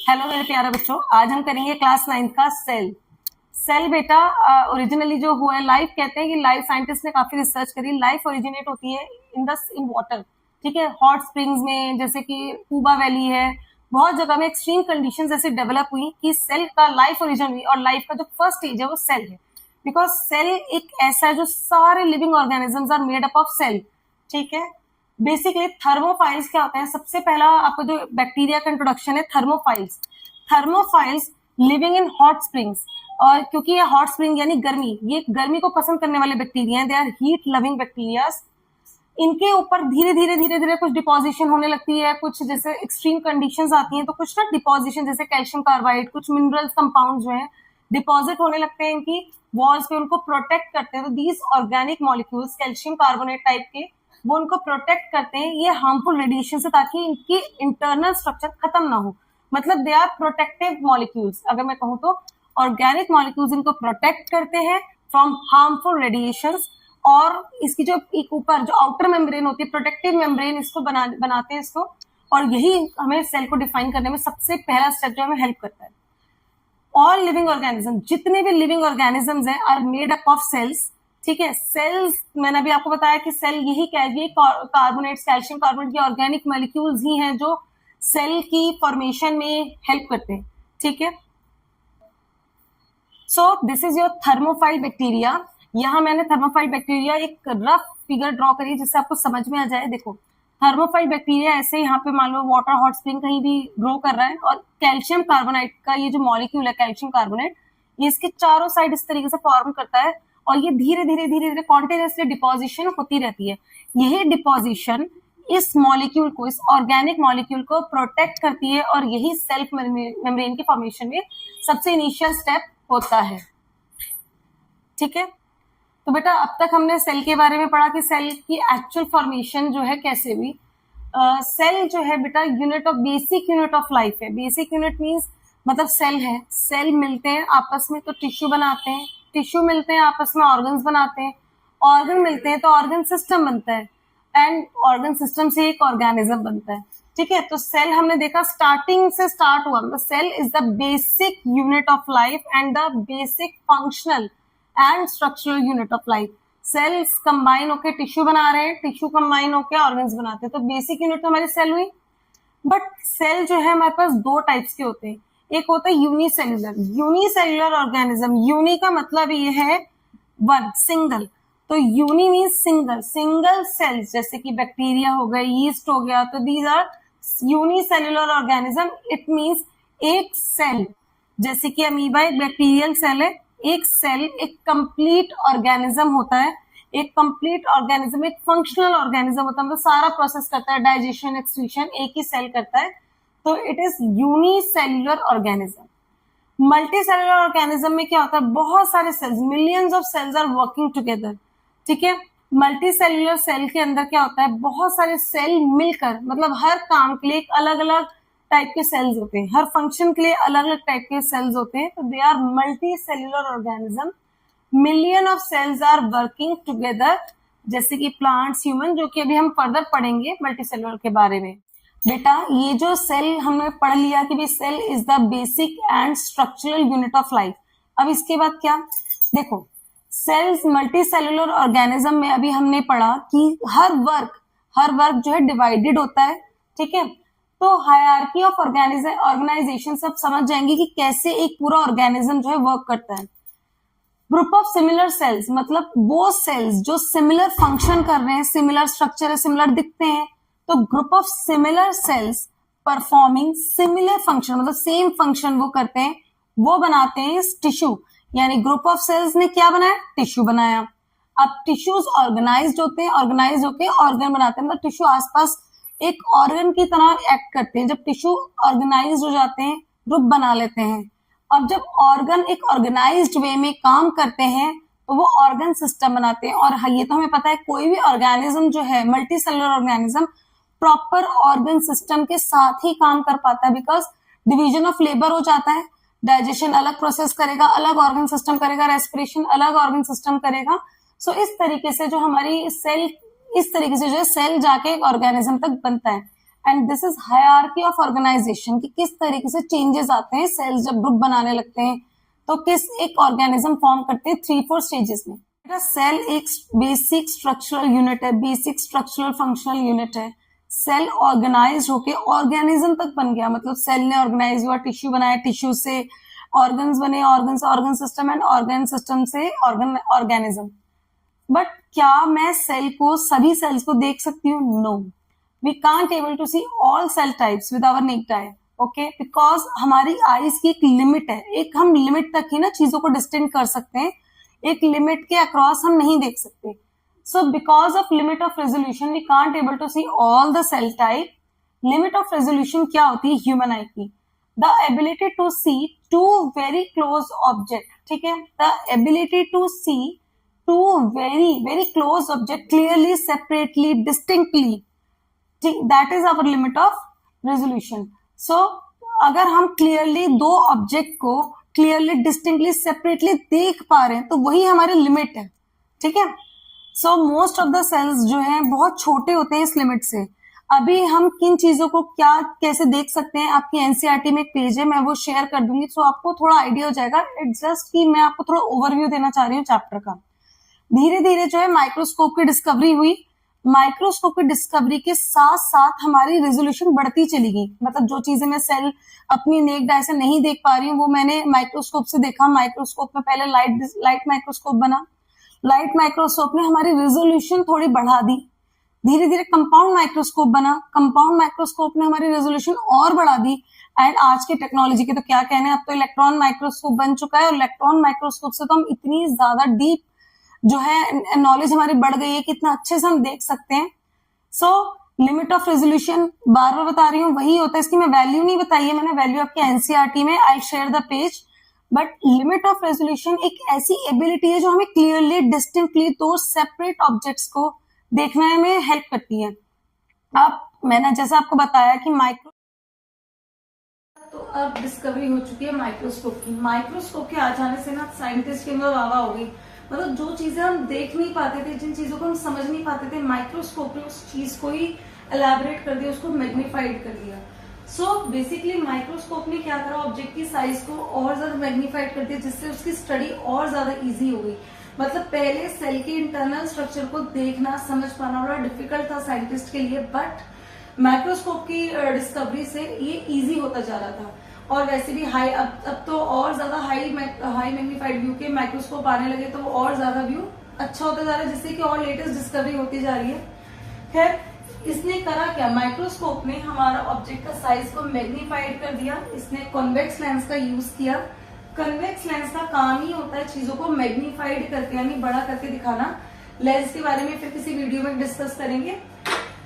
Hello मेरे प्यारे बच्चों, आज हम करेंगे क्लास 9 का सेल। सेल बेटा ओरिजिनली जो हुआ है, लाइफ कहते हैं कि लाइफ साइंटिस्ट ने काफी रिसर्च करी। लाइफ ओरिजिनेट होती है इन वाटर, ठीक है, हॉट स्प्रिंग्स में, जैसे कि कूबा वैली है। बहुत जगह में एक्सट्रीम कंडीशंस ऐसे डेवलप हुई कि सेल का लाइफ ओरिजिन हुई, और लाइफ का जो फर्स्ट स्टेज है वो सेल है। बिकॉज सेल एक ऐसा है जो सारे living organisms are made up of cell, ठीक है। बेसिकली थर्मोफाइल्स क्या होता है, सबसे पहला आपको जो बैक्टीरिया का इंट्रोडक्शन है, thermophiles living in hot springs. और क्योंकि ये हॉट स्प्रिंग यानी गर्मी, ये गर्मी को पसंद करने वाले बैक्टीरिया हैं, they are heat loving bacteria. इनके ऊपर धीरे धीरे कुछ डिपोजिशन होने लगती है, कुछ जैसे एक्सट्रीम कंडीशंस आती हैं तो कुछ ना डिपोजिशन, जैसे कैल्शियम कार्बाइड, कुछ मिनरल्स कंपाउंड जो है डिपॉजिट होने लगते हैं इनकी वॉल्स पे, उनको प्रोटेक्ट करते हैं। तो these organic molecules calcium carbonate type के, वो उनको प्रोटेक्ट करते हैं ये हार्मफुल रेडिएशन से, ताकि इनकी इंटरनल स्ट्रक्चर खत्म ना हो। मतलब दे आर प्रोटेक्टिव मॉलिक्यूल्स, अगर मैं कहूँ तो ऑर्गेनिक मॉलिक्यूल्स इनको प्रोटेक्ट करते हैं फ्रॉम हार्मफुल रेडिएशंस। और इसकी जो एक ऊपर जो आउटर मेम्ब्रेन होती है, प्रोटेक्टिव मेम्ब्रेन, इसको बनाते हैं इसको। और यही हमें सेल को डिफाइन करने में सबसे पहला स्टेप जो हमें हेल्प करता है। ऑल लिविंग ऑर्गेनिज्म, जितने भी लिविंग ऑर्गेनिजम्स हैं, are made up of cells, ठीक है। सेल्स, मैंने अभी आपको बताया कि सेल यही कार्बोनेट्स, कैल्शियम कार्बोनेट, ये ऑर्गेनिक मॉलिक्यूल्स ही हैं जो सेल की फॉर्मेशन में हेल्प करते हैं, ठीक है। So this is your thermophile bacteria. यहाँ मैंने थर्मोफाइल बैक्टीरिया एक रफ फिगर ड्रॉ करी जिससे आपको समझ में आ जाए। देखो, थर्मोफाइल बैक्टीरिया ऐसे, यहाँ पे मान लो वाटर हॉट स्प्रिंग कहीं भी ग्रो कर रहा है, और कैल्शियम कार्बोनेट का ये जो मॉलिक्यूल है, कैल्शियम कार्बोनेट, ये इसके चारों साइड इस तरीके से फॉर्म करता है, और ये धीरे धीरे कॉन्टिन्यूसली डिपोजिशन होती रहती है। यही डिपोजिशन इस मॉलिक्यूल को, इस ऑर्गेनिक मॉलिक्यूल को प्रोटेक्ट करती है, और यही सेल्फ मेम्ब्रेन के फॉर्मेशन में सबसे इनिशियल स्टेप होता है, ठीक है। तो बेटा अब तक हमने सेल के बारे में पढ़ा कि सेल की एक्चुअल फॉर्मेशन जो है कैसे हुई। सेल जो है बेटा unit of, basic unit of life है। बेसिक यूनिट मींस मतलब सेल है, सेल मिलते हैं आपस में तो टिश्यू बनाते हैं, टिश्यू मिलते हैं आपस में ऑर्गन्स बनाते हैं, ऑर्गन मिलते हैं तो ऑर्गन सिस्टम बनता है, एंड ऑर्गन सिस्टम से एक ऑर्गेनिज्म बनता है, ठीक है। तो सेल हमने देखा स्टार्टिंग से स्टार्ट हुआ, मतलब cell is the basic unit of life and the basic functional and structural unit of life. Cells combine होकर टिश्यू बना रहे हैं, टिश्यू कंबाइन होकर ऑर्गन्स बनाते हैं, तो बेसिक यूनिट तो हमारी सेल हुई। बट सेल जो है हमारे पास दो टाइप्स के होते हैं। एक होता है यूनिसेल्युलर ऑर्गेनिज्म। यूनि का मतलब ये है वन, सिंगल। तो यूनि मीन्स सिंगल सेल्स, जैसे कि बैक्टीरिया हो गए, यीस्ट हो गया, तो these are unicellular organism. It means एक सेल, जैसे कि अमीबा एक बैक्टीरियल सेल है, एक सेल एक कंप्लीट ऑर्गेनिज्म होता है। एक कंप्लीट ऑर्गेनिज्म एक फंक्शनल ऑर्गेनिज्म होता है, मतलब सारा प्रोसेस करता है, डाइजेशन, एक्सक्रीशन एक ही सेल करता है, तो it is unicellular organism. Multicellular organism में क्या होता है, बहुत सारे cells, millions of cells are working together, ठीक है। मल्टी सेल्युलर सेल के अंदर क्या होता है, बहुत सारे सेल मिलकर, मतलब हर काम के लिए अलग अलग टाइप के सेल्स होते हैं, हर फंक्शन के लिए अलग अलग टाइप के सेल्स होते हैं, तो they are multicellular organism. Million of cells are working together, जैसे कि प्लांट्स, ह्यूमन, जो कि अभी हम फर्दर पढ़ेंगे मल्टी सेल्युलर के बारे में। बेटा ये जो सेल हमने पढ़ लिया कि cell is the basic and structural unit of life. अब इसके बाद क्या, देखो सेल्स मल्टी सेल्युलर ऑर्गेनिज्म में अभी हमने पढ़ा कि हर वर्क जो है डिवाइडेड होता है, ठीक है। तो हायरार्की ऑफ ऑर्गेनाइजेशन सब समझ जाएंगे कि कैसे एक पूरा ऑर्गेनिज्म जो है वर्क करता है। ग्रुप ऑफ सिमिलर सेल्स, मतलब वो सेल्स जो सिमिलर फंक्शन कर रहे हैं, सिमिलर स्ट्रक्चर है, सिमिलर दिखते हैं, तो group of similar sales performing similar function, मतलब सेम फंक्शन वो करते हैं, वो बनाते हैं टिश्यू। यानी ग्रुप ऑफ सेल्स ने क्या बनाया, टिश्यू बनाया। अब टिश्यूज ऑर्गेनाइज्ड होते हैं, ऑर्गेनाइज होकर ऑर्गन बनाते हैं, मतलब टिश्यू आसपास एक ऑर्गन की तरह एक्ट करते हैं। जब टिश्यू ऑर्गेनाइज हो जाते हैं, ग्रुप बना लेते हैं। अब जब ऑर्गन एक ऑर्गेनाइज्ड वे में काम करते हैं तो वो ऑर्गन सिस्टम बनाते हैं। और ये तो हमें पता है, कोई भी ऑर्गेनिज्म जो है, multi cellular organism, proper organ system के साथ ही काम कर पाता है, बिकॉज डिवीजन ऑफ लेबर हो जाता है। डाइजेशन अलग प्रोसेस करेगा, अलग ऑर्गन सिस्टम करेगा, रेस्पिरेशन अलग ऑर्गन सिस्टम करेगा। सो इस तरीके से जो हमारी सेल, इस तरीके से जो है सेल जाके एक ऑर्गेनिज्म तक बनता है। And this is hierarchy of organization, कि किस तरीके से चेंजेस आते हैं सेल्स जब ग्रुप बनाने लगते हैं तो किस एक ऑर्गेनिज्म फॉर्म करते हैं 3-4 स्टेजेस में। सेल एक बेसिक स्ट्रक्चरल यूनिट है, बेसिक स्ट्रक्चरल फंक्शनल यूनिट है। सेल ऑर्गेनाइज होके ऑर्गेनिज्म तक बन गया, मतलब सेल ने ऑर्गेनाइज हुआ, टिश्यू बनाया, टिश्यू से ऑर्गन्स बने, ऑर्गन से organ system, and organ system से ऑर्गेनिज्म। बट क्या मैं सेल को, सभी सेल्स को देख सकती हूँ? No, we can't able to see all cell types with our naked eye, okay, because हमारी आईज की एक लिमिट है, एक हम लिमिट तक ही ना चीजों को डिस्टिंक्ट कर सकते हैं, एक लिमिट के अक्रॉस हम नहीं देख सकते। So because of limit of resolution we can't able to see all the cell type. Limit of resolution क्या होती है ह्यूमन आई की? The ability to see two very close object, ठीक है, the ability to see two very very close object clearly, separately, distinctly, ठीक, that is our limit of resolution. So अगर हम clearly दो ऑब्जेक्ट को clearly, distinctly, separately देख पा रहे हैं तो वही हमारी लिमिट है, ठीक है। So most of the cells जो है बहुत छोटे होते हैं इस लिमिट से। अभी हम किन चीजों को क्या कैसे देख सकते हैं, आपकी एनसीईआरटी में एक पेज है, मैं वो शेयर कर दूंगी, सो आपको थोड़ा आइडिया हो जाएगा। इट्स जस्ट कि मैं आपको थोड़ा ओवरव्यू देना चाह रही हूँ चैप्टर का। धीरे धीरे जो है माइक्रोस्कोप की डिस्कवरी हुई, माइक्रोस्कोप की डिस्कवरी के साथ साथ हमारी रेजोल्यूशन बढ़ती चली गई, मतलब जो चीजें मैं सेल अपनी नेक्ड आई से नहीं देख पा रही हूँ वो मैंने माइक्रोस्कोप से देखा। माइक्रोस्कोप में पहले लाइट माइक्रोस्कोप बना, लाइट माइक्रोस्कोप ने हमारी रेजोल्यूशन थोड़ी बढ़ा दी। धीरे धीरे कंपाउंड माइक्रोस्कोप बना, कंपाउंड माइक्रोस्कोप ने हमारी रेजोल्यूशन और बढ़ा दी। एंड आज के टेक्नोलॉजी के तो क्या कहने, अब तो इलेक्ट्रॉन माइक्रोस्कोप बन चुका है, और इलेक्ट्रॉन माइक्रोस्कोप से तो हम इतनी ज्यादा डीप जो है नॉलेज हमारी बढ़ गई है कि इतना अच्छे से हम देख सकते हैं। सो लिमिट ऑफ रेजोल्यूशन बार बार बता रही हूँ, वही होता है। इसकी मैं वैल्यू नहीं बताई है मैंने, वैल्यू आपके एनसीईआरटी में, I share the page. But limit of resolution एक ऐसी एबिलिटी है जो हमें क्लियरली, डिस्टिंक्टली दो सेपरेट ऑब्जेक्ट्स को देखने में हेल्प करती है। अब मैंने जैसा आपको बताया कि तो अब डिस्कवरी हो चुकी है माइक्रोस्कोप की। माइक्रोस्कोप के आ जाने से ना साइंटिस्ट के अंदर वाह हो गई, मतलब जो चीजें हम देख नहीं पाते थे, जिन चीजों को हम समझ नहीं पाते थे, माइक्रोस्कोप ने उस चीज को ही एलैबोरेट कर दिया, उसको मैग्नीफाइड कर दिया। सो बेसिकली माइक्रोस्कोप ने क्या करा, ऑब्जेक्ट की साइज को और ज्यादा मैग्नीफाइड कर दिया, जिससे उसकी स्टडी और ज्यादा इजी हो गई। मतलब पहले सेल के इंटरनल स्ट्रक्चर को देखना, समझ पाना बड़ा डिफिकल्ट था साइंटिस्ट के लिए, बट माइक्रोस्कोप की डिस्कवरी से ये इजी होता जा रहा था। और वैसे भी हाई अब तो और ज्यादा हाई मैग्नीफाइड व्यू के माइक्रोस्कोप आने लगे, तो वो और ज्यादा व्यू अच्छा होता जा रहा है, जिससे कि और लेटेस्ट डिस्कवरी होती जा रही है। खैर, इसने करा क्या, माइक्रोस्कोप ने हमारा ऑब्जेक्ट का साइज को मैग्नीफाइड कर दिया। इसने कॉन्वेक्स लेंस का यूज किया। कन्वेक्स लेंस का काम ही होता है चीजों को मैग्नीफाइड करके, यानी बड़ा करके दिखाना। लेंस के बारे में फिर किसी वीडियो में डिस्कस करेंगे।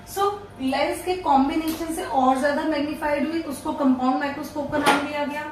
सो लेंस के कॉम्बिनेशन से और ज्यादा मैग्नीफाइड हुई, उसको कंपाउंड माइक्रोस्कोप का नाम दिया गया।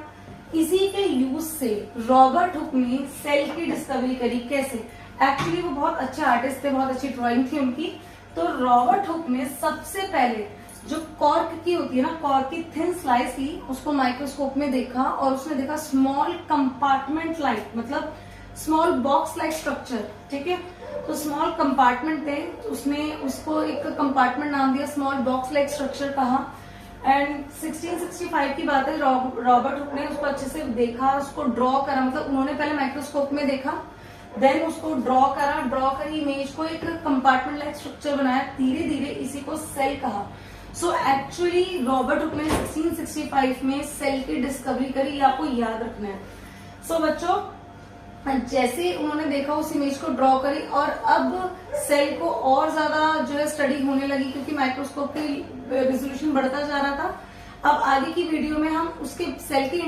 इसी के यूज से रॉबर्ट हुक ने सेल की डिस्कवरी करी। कैसे? एक्चुअली वो बहुत अच्छे आर्टिस्ट थे, बहुत अच्छी ड्राइंग थी उनकी। तो रॉबर्ट हुक ने सबसे पहले जो कॉर्क की होती है ना, कॉर्क की थिन स्लाइस ली, उसको माइक्रोस्कोप में देखा और उसने देखा स्मॉल कंपार्टमेंट लाइक, मतलब स्मॉल बॉक्स लाइक स्ट्रक्चर, ठीक है। तो स्मॉल कंपार्टमेंट थे, उसने उसको एक कंपार्टमेंट नाम दिया, स्मॉल बॉक्स लाइक स्ट्रक्चर कहा। एंड 1665 की बात है, रॉबर्ट हुक ने उसको अच्छे से देखा, उसको ड्रॉ करा, मतलब उन्होंने पहले माइक्रोस्कोप में देखा, देन उसको ड्रॉ करी इमेज को, एक कंपार्टमेंट लाइक स्ट्रक्चर बनाया। धीरे धीरे इसी को सेल कहा। सो एक्चुअली रॉबर्ट हुक ने 1665 में सेल की डिस्कवरी करी, ये आपको याद रखना है। सो बच्चों, जैसे उन्होंने देखा, उस इमेज को ड्रॉ करी, और अब सेल को और ज्यादा जो है स्टडी होने लगी, क्योंकि माइक्रोस्कोप की रेजोल्यूशन बढ़ता जा रहा था। अब आगे की वीडियो में हम उसके सेल की